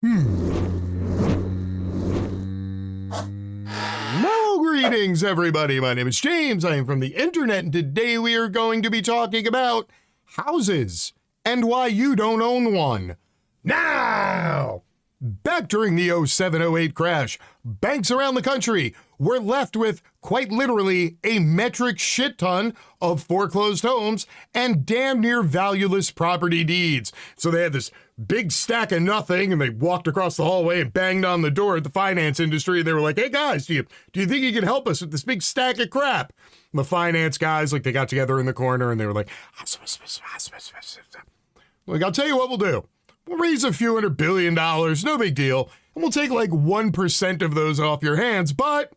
Hello, greetings, everybody. My name is James. I am from the internet, and today we are going to be talking about houses and why you don't own one. Now, back during the 07-08 crash, banks around the country were left with quite literally a metric shit ton of foreclosed homes and damn near valueless property deeds. So they had this big stack of nothing, and they walked across the hallway and banged on the door at the finance industry. And they were like, "Hey guys, do you think you can help us with this big stack of crap?" And the finance guys, they got together in the corner and they were like, "I'll tell you what we'll do. We'll raise a few $100 billion, no big deal, and we'll take like 1% of those off your hands, but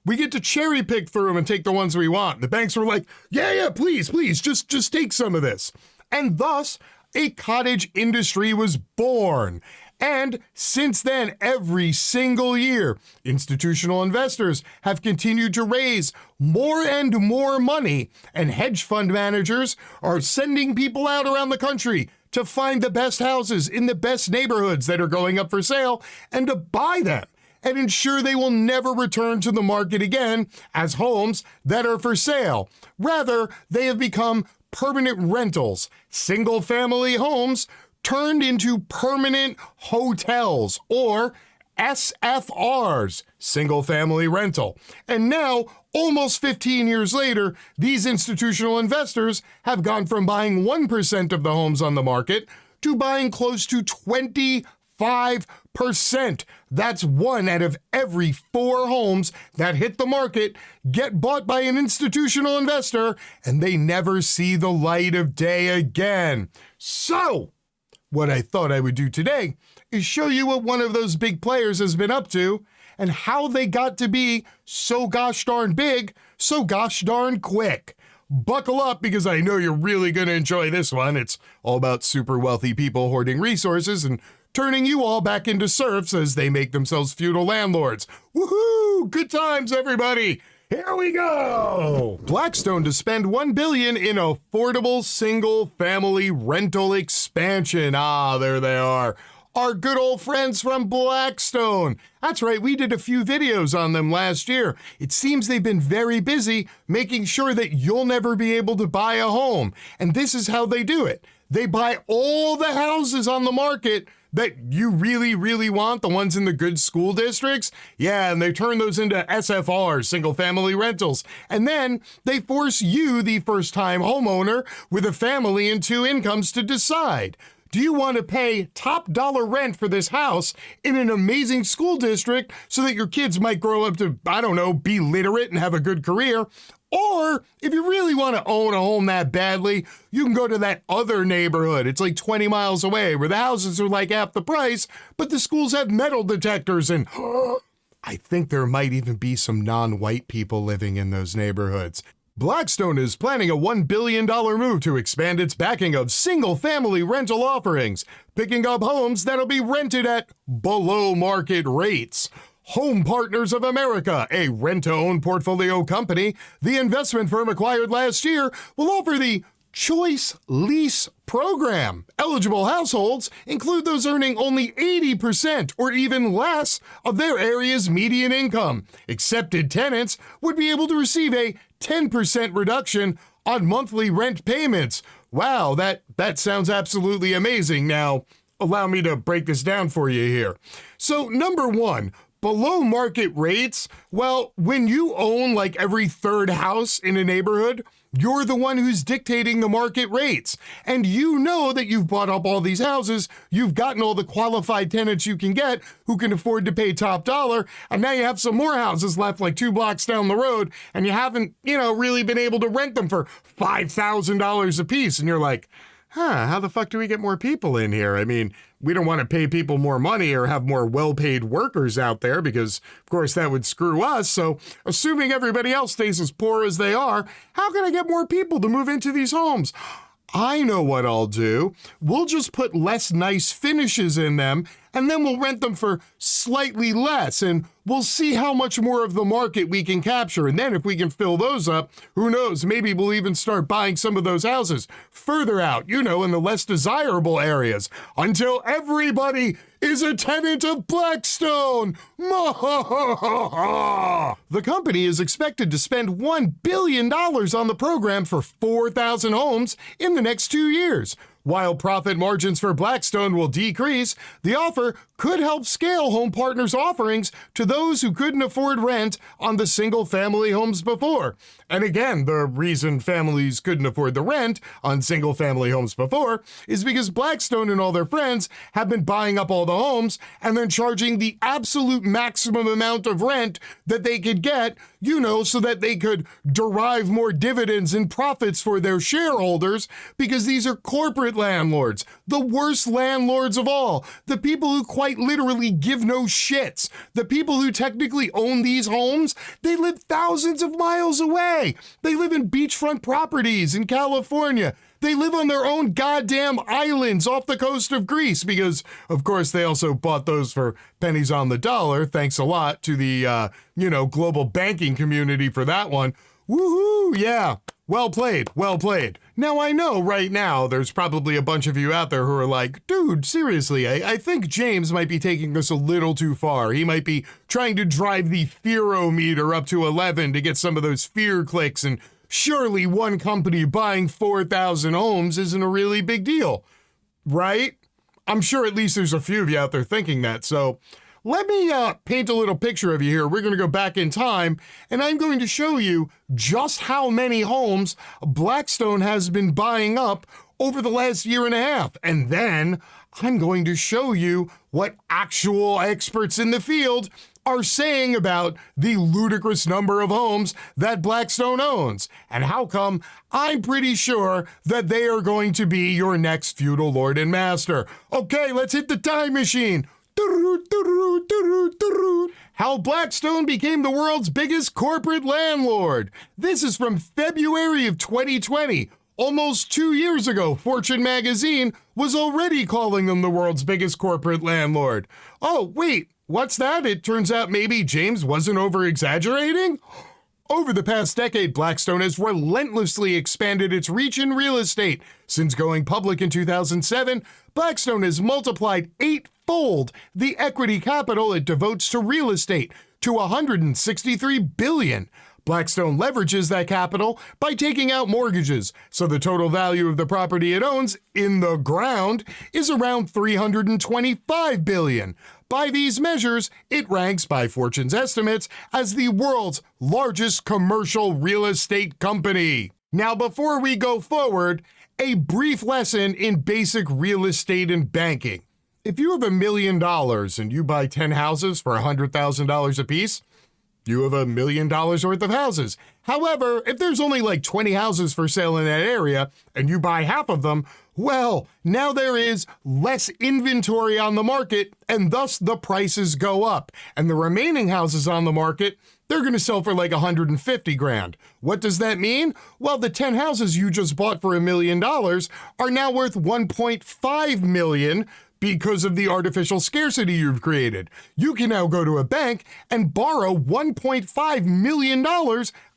we get to cherry pick through them and take the ones we want." The banks were like, yeah, please, just take some of this. And thus, a cottage industry was born. And since then, every single year, institutional investors have continued to raise more and more money, and hedge fund managers are sending people out around the country to find the best houses in the best neighborhoods that are going up for sale and to buy them and ensure they will never return to the market again as homes that are for sale. Rather, they have become permanent rentals, single-family homes turned into permanent hotels, or SFRs, single-family rental. And now, almost 15 years later, these institutional investors have gone from buying 1% of the homes on the market to buying close to 25%. That's 1 out of every 4 homes that hit the market get bought by an institutional investor, and they never see the light of day again. So, what I thought I would do today is show you what one of those big players has been up to and how they got to be so gosh darn big, so gosh darn quick. Buckle up, because I know you're really going to enjoy this one. It's all about super wealthy people hoarding resources and turning you all back into serfs as they make themselves feudal landlords. Woohoo! Good times, everybody! Here we go! Blackstone to spend $1 billion in affordable single-family rental expansion. Ah, there they are. Our good old friends from Blackstone. That's right, we did a few videos on them last year. It seems they've been very busy making sure that you'll never be able to buy a home. And this is how they do it. They buy all the houses on the market that you really, really want, the ones in the good school districts. Yeah, and they turn those into SFRs, single-family rentals. And then they force you, the first-time homeowner with a family and 2 incomes, to decide. Do you want to pay top dollar rent for this house in an amazing school district so that your kids might grow up to, I don't know, be literate and have a good career? Or if you really want to own a home that badly, you can go to that other neighborhood. It's like 20 miles away where the houses are like half the price, but the schools have metal detectors, and I think there might even be some non-white people living in those neighborhoods. Blackstone is planning a $1 billion move to expand its backing of single-family rental offerings, picking up homes that'll be rented at below-market rates. Home Partners of America, a rent-to-own portfolio company the investment firm acquired last year, will offer the Choice Lease program. Eligible households include those earning only 80% or even less of their area's median income. Accepted tenants would be able to receive a 10% reduction on monthly rent payments. Wow, that sounds absolutely amazing. Now, allow me to break this down for you here. So, number 1, below market rates. Well, when you own like every 3rd house in a neighborhood, you're the one who's dictating the market rates. And you know that you've bought up all these houses, you've gotten all the qualified tenants you can get who can afford to pay top dollar, and now you have some more houses left like 2 blocks down the road, and you haven't, really been able to rent them for $5,000 a piece. And you're like, how the fuck do we get more people in here? I mean, we don't want to pay people more money or have more well-paid workers out there because, of course, that would screw us. So, assuming everybody else stays as poor as they are, how can I get more people to move into these homes? I know what I'll do. We'll just put less nice finishes in them, and then we'll rent them for slightly less, and we'll see how much more of the market we can capture. And then if we can fill those up, who knows, maybe we'll even start buying some of those houses further out, in the less desirable areas, until everybody is a tenant of Blackstone. The company is expected to spend $1 billion on the program for 4,000 homes in the next 2 years. While profit margins for Blackstone will decrease, the offer could help scale home partners' offerings to those who couldn't afford rent on the single-family homes before. And again, the reason families couldn't afford the rent on single-family homes before is because Blackstone and all their friends have been buying up all the homes and then charging the absolute maximum amount of rent that they could get, so that they could derive more dividends and profits for their shareholders, because these are corporate landlords, the worst landlords of all, the people who quite literally give no shits, the people who technically own these homes. They live thousands of miles away. They live in beachfront properties in California. They live on their own goddamn islands off the coast of Greece because, of course, they also bought those for pennies on the dollar. Thanks a lot to the, global banking community for that one. Woohoo! Yeah. Well played. Well played. Now, I know right now there's probably a bunch of you out there who are like, dude, seriously, I think James might be taking this a little too far. He might be trying to drive the fearometer up to 11 to get some of those fear clicks, and surely one company buying 4,000 homes isn't a really big deal, right? I'm sure at least there's a few of you out there thinking that. So let me paint a little picture of you here. We're going to go back in time, and I'm going to show you just how many homes Blackstone has been buying up over the last year and a half. And then I'm going to show you what actual experts in the field are saying about the ludicrous number of homes that Blackstone owns, and how come I'm pretty sure that they are going to be your next feudal lord and master. Okay, let's hit the time machine. How Blackstone became the world's biggest corporate landlord. This is from February of 2020. Almost 2 years ago, Fortune magazine was already calling them the world's biggest corporate landlord. Oh, wait. What's that? It turns out maybe James wasn't over-exaggerating? Over the past decade, Blackstone has relentlessly expanded its reach in real estate. Since going public in 2007, Blackstone has multiplied 8-fold the equity capital it devotes to real estate to $163 billion. Blackstone leverages that capital by taking out mortgages, so the total value of the property it owns in the ground is around $325 billion. By these measures, it ranks by Fortune's estimates as the world's largest commercial real estate company. Now, before we go forward, a brief lesson in basic real estate and banking. If you have $1 million and you buy 10 houses for $100,000 apiece, you have $1 million worth of houses. However, if there's only like 20 houses for sale in that area and you buy half of them, well, now there is less inventory on the market, and thus the prices go up. And the remaining houses on the market, they're going to sell for like $150,000. What does that mean? Well, the 10 houses you just bought for $1 million are now worth $1.5 million because of the artificial scarcity you've created. You can now go to a bank and borrow $1.5 million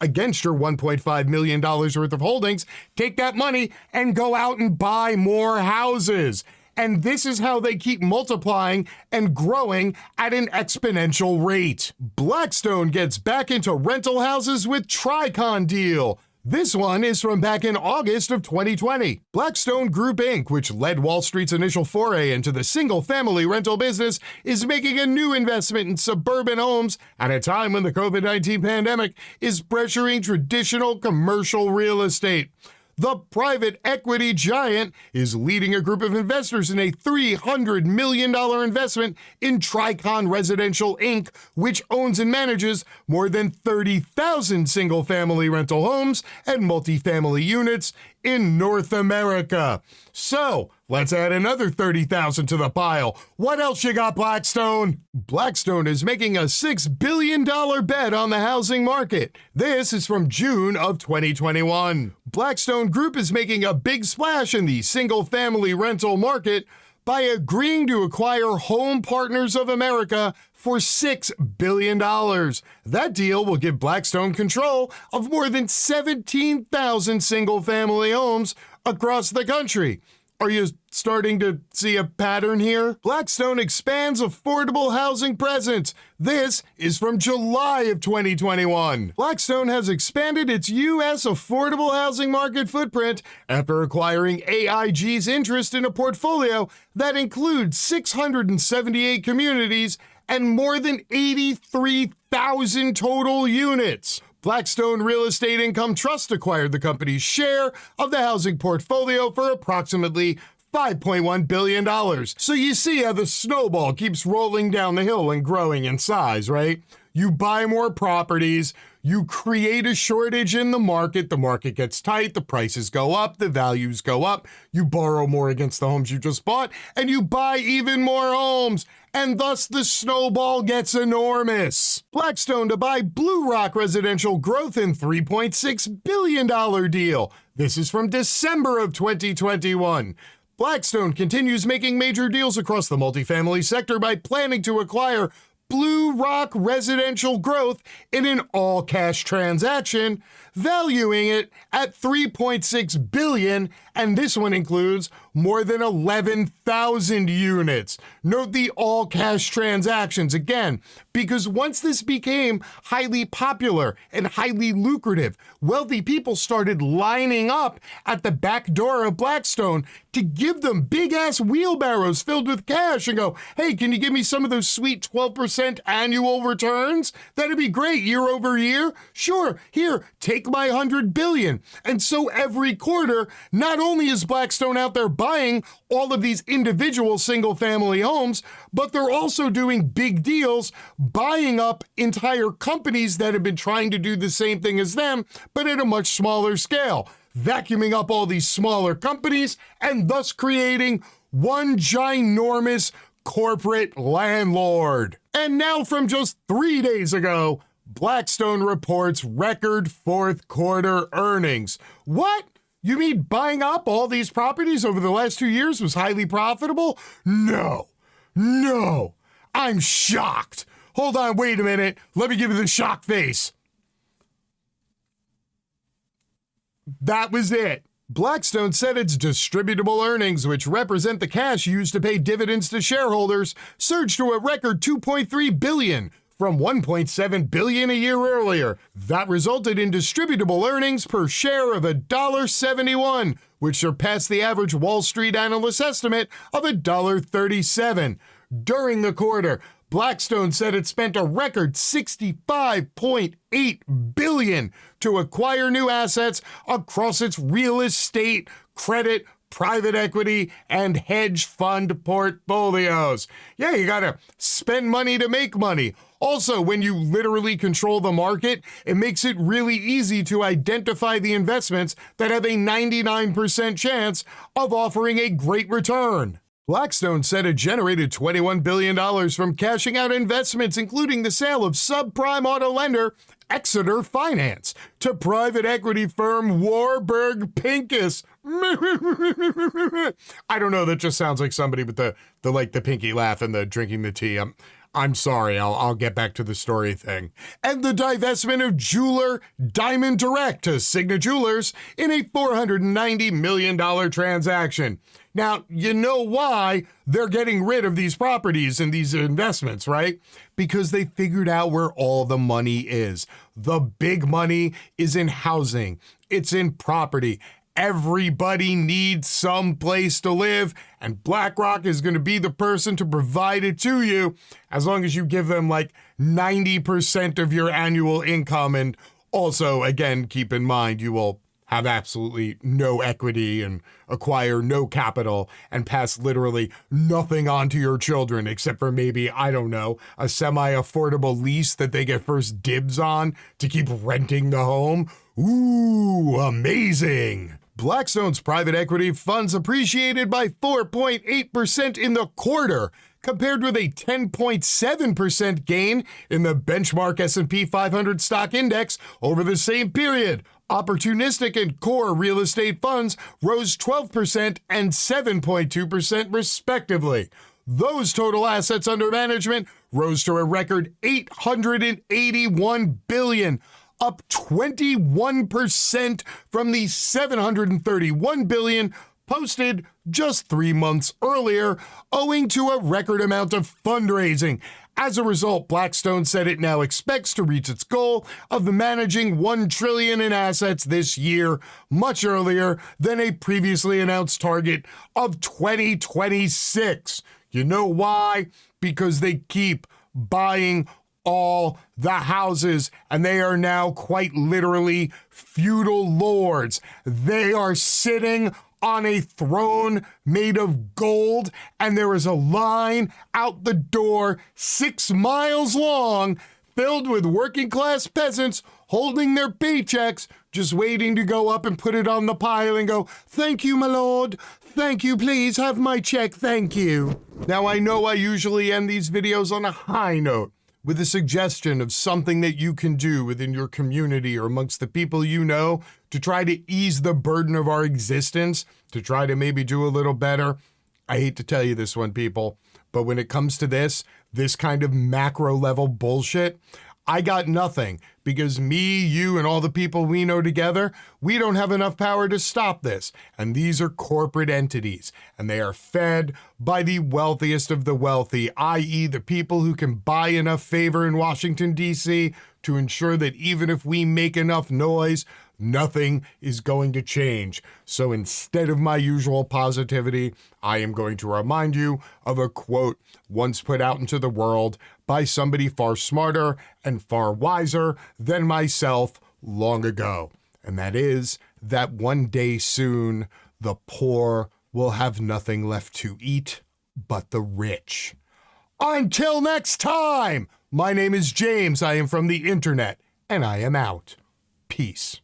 against your $1.5 million worth of holdings, take that money and go out and buy more houses. And this is how they keep multiplying and growing at an exponential rate. Blackstone gets back into rental houses with Tricon deal. This one is from back in August of 2020. Blackstone Group Inc., which led Wall Street's initial foray into the single-family rental business, is making a new investment in suburban homes at a time when the COVID-19 pandemic is pressuring traditional commercial real estate. The private equity giant is leading a group of investors in a $300 million investment in Tricon Residential Inc., which owns and manages more than 30,000 single-family rental homes and multifamily units in North America. So, let's add another 30,000 to the pile. What else you got, Blackstone? Blackstone is making a $6 billion bet on the housing market. This is from June of 2021. Blackstone Group is making a big splash in the single-family rental market by agreeing to acquire Home Partners of America for $6 billion. That deal will give Blackstone control of more than 17,000 single-family homes across the country. Are you starting to see a pattern here? Blackstone expands affordable housing presence. This is from July of 2021. Blackstone has expanded its U.S. affordable housing market footprint after acquiring AIG's interest in a portfolio that includes 678 communities and more than 83,000 total units. Blackstone Real Estate Income Trust acquired the company's share of the housing portfolio for approximately $5.1 billion. So you see how the snowball keeps rolling down the hill and growing in size, right? You buy more properties, you create a shortage in the market gets tight, the prices go up, the values go up, you borrow more against the homes you just bought, and you buy even more homes, and thus the snowball gets enormous. Blackstone to buy Blue Rock Residential Growth in $3.6 billion deal. This is from December of 2021. Blackstone continues making major deals across the multifamily sector by planning to acquire Blue Rock Residential Growth in an all-cash transaction, valuing it at $3.6 billion, and this one includes more than 11,000 units. Note the all-cash transactions again, because once this became highly popular and highly lucrative, wealthy people started lining up at the back door of Blackstone to give them big-ass wheelbarrows filled with cash and go, hey, can you give me some of those sweet 12% annual returns? That'd be great, year over year. Sure, here, take my $100 billion. And so every quarter, not only is Blackstone out there buying all of these individual single-family homes, but they're also doing big deals, buying up entire companies that have been trying to do the same thing as them, but at a much smaller scale, vacuuming up all these smaller companies and thus creating one ginormous corporate landlord. And now from just 3 days ago, Blackstone reports record fourth quarter earnings. What? You mean buying up all these properties over the last 2 years was highly profitable? No, I'm shocked. Hold on, wait a minute. Let me give you the shock face. That was it. Blackstone said its distributable earnings, which represent the cash used to pay dividends to shareholders, surged to a record $2.3 billion from $1.7 billion a year earlier. That resulted in distributable earnings per share of $1.71, which surpassed the average Wall Street analyst estimate of $1.37. During the quarter, Blackstone said it spent a record $65.8 billion to acquire new assets across its real estate, credit, private equity, and hedge fund portfolios. Yeah, you gotta spend money to make money. Also, when you literally control the market, it makes it really easy to identify the investments that have a 99% chance of offering a great return. Blackstone said it generated $21 billion from cashing out investments, including the sale of subprime auto lender Exeter Finance to private equity firm Warburg Pincus. I don't know, that just sounds like somebody with the pinky laugh and the drinking the tea. I'm sorry, I'll get back to the story thing. And the divestment of jeweler Diamond Direct to Signet Jewelers in a $490 million transaction. Now, you know why they're getting rid of these properties and these investments, right? Because they figured out where all the money is. The big money is in housing. It's in property. Everybody needs some place to live, and BlackRock is going to be the person to provide it to you, as long as you give them like 90% of your annual income. And also, again, keep in mind, you will have absolutely no equity and acquire no capital and pass literally nothing on to your children, except for maybe, I don't know, a semi-affordable lease that they get first dibs on to keep renting the home. Ooh, amazing. Blackstone's private equity funds appreciated by 4.8% in the quarter, compared with a 10.7% gain in the benchmark S&P 500 stock index over the same period. Opportunistic and core real estate funds rose 12% and 7.2% respectively. Those total assets under management rose to a record $881 billion, up 21% from the $731 billion posted just 3 months earlier, owing to a record amount of fundraising. As a result, Blackstone said it now expects to reach its goal of managing $1 trillion in assets this year, much earlier than a previously announced target of 2026. You know why? Because they keep buying all the houses, and they are now quite literally feudal lords. They are sitting on a throne made of gold, and there is a line out the door 6 miles long filled with working class peasants holding their paychecks, just waiting to go up and put it on the pile and go, "Thank you, my lord. Thank you, please have my check, thank you." Now, I know I usually end these videos on a high note, with a suggestion of something that you can do within your community or amongst the people you know to try to ease the burden of our existence, to try to maybe do a little better. I hate to tell you this one, people, but when it comes to this kind of macro level bullshit, I got nothing, because me, you, and all the people we know together, we don't have enough power to stop this. And these are corporate entities, and they are fed by the wealthiest of the wealthy, i.e. the people who can buy enough favor in Washington, D.C. to ensure that even if we make enough noise, nothing is going to change. So instead of my usual positivity, I am going to remind you of a quote once put out into the world by somebody far smarter and far wiser than myself long ago. And that is that one day soon, the poor will have nothing left to eat but the rich. Until next time, my name is James. I am from the internet, and I am out. Peace.